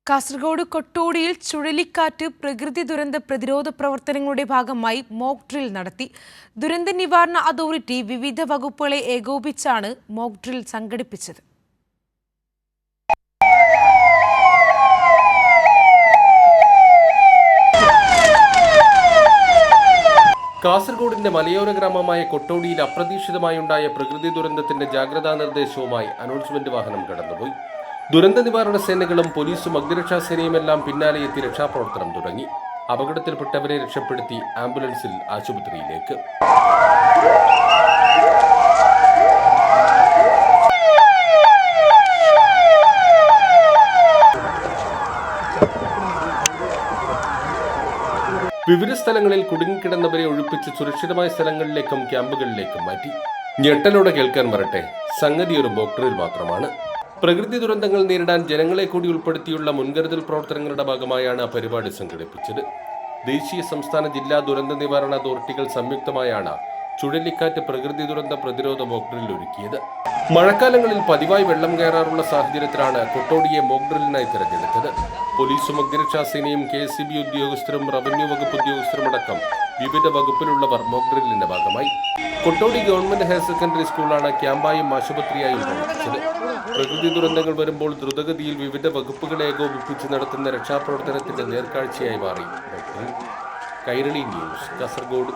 കാസർഗോഡ് കൊട്ടോടിയിൽ ചുഴലിക്കാറ്റ് പ്രകൃതി ദുരന്ത പ്രതിരോധ പ്രവർത്തനങ്ങളുടെ ഭാഗമായി മോക്ക് ഡ്രിൽ നടത്തി. ദുരന്ത നിവാരണ അതോറിറ്റി വിവിധ വകുപ്പുകളെ ഏകോപിച്ചാണ് മോക്ക് ഡ്രിൽ സംഘടിപ്പിച്ചത്. കാസർഗോഡിന്റെ മലയോര ഗ്രാമമായ കൊട്ടോടിയിൽ അപ്രതീക്ഷിതമായുണ്ടായ പ്രകൃതി ദുരന്തത്തിന്റെ ജാഗ്രതാ നിർദ്ദേശവുമായി അനൗൺസ്മെന്റ് വാഹനം കടന്നുപോയി. ദുരന്ത നിവാരണ സേനകളും പോലീസും അഗ്നിരക്ഷാ സേനയുമെല്ലാം പിന്നാലെ എത്തി രക്ഷാപ്രവർത്തനം തുടങ്ങി. അപകടത്തിൽപ്പെട്ടവരെ രക്ഷപ്പെടുത്തി ആംബുലൻസിൽ ആശുപത്രിയിലേക്ക്. വിവിധ സ്ഥലങ്ങളിൽ കുടുങ്ങിക്കിടന്നവരെ ഒഴിപ്പിച്ച് സുരക്ഷിതമായ സ്ഥലങ്ങളിലേക്കും ക്യാമ്പുകളിലേക്കും മാറ്റി. ഞെട്ടലോടെ കേൾക്കാൻ വരട്ടെ, സംഗതി ഒരു മോക്ക് ഡ്രിൽ മാത്രമാണ്. പ്രകൃതി ദുരന്തങ്ങൾ നേരിടാൻ ജനങ്ങളെ കൂടി ഉൾപ്പെടുത്തിയുള്ള മുൻകരുതൽ പ്രവർത്തനങ്ങളുടെ ഭാഗമായാണ് പരിപാടി സംഘടിപ്പിച്ചത്. ദേശീയ, സംസ്ഥാന, ജില്ലാ ദുരന്ത നിവാരണ അതോറിറ്റികൾ സംയുക്തമായാണ് ചുഴലിക്കാറ്റ് പ്രകൃതി ദുരന്ത പ്രതിരോധ മോക്ക് ഡ്രിൽ ഒരുക്കിയത്. മഴക്കാലങ്ങളിൽ പതിവായി വെള്ളം കയറാറുള്ള സാഹചര്യത്തിലാണ് കൊട്ടോടിയെ മോക്ക് ഡ്രില്ലിനായി തിരഞ്ഞെടുത്തത്. പോലീസും അഗ്നിരക്ഷാ സേനയും KSEB ഉദ്യോഗസ്ഥരും റവന്യൂ വകുപ്പ് ഉദ്യോഗസ്ഥരുമടക്കം വിവിധ വകുപ്പിലുള്ളവർ മോക്ക് ഡ്രില്ലിന്റെ ഭാഗമായി. കൊട്ടോടി ഗവൺമെന്റ് ഹയർ സെക്കൻഡറി സ്കൂളാണ് ക്യാമ്പായും ആശുപത്രിയായും പ്രവർത്തിച്ചത്. പ്രകൃതി ദുരന്തങ്ങൾ വരുമ്പോൾ ദ്രുതഗതിയിൽ വിവിധ വകുപ്പുകളെ ഏകോപിപ്പിച്ച് നടത്തുന്ന രക്ഷാപ്രവർത്തനത്തിന്റെ നേർക്കാഴ്ചയായി മാറി. കൈരളി ന്യൂസ്, കാസർഗോഡ്.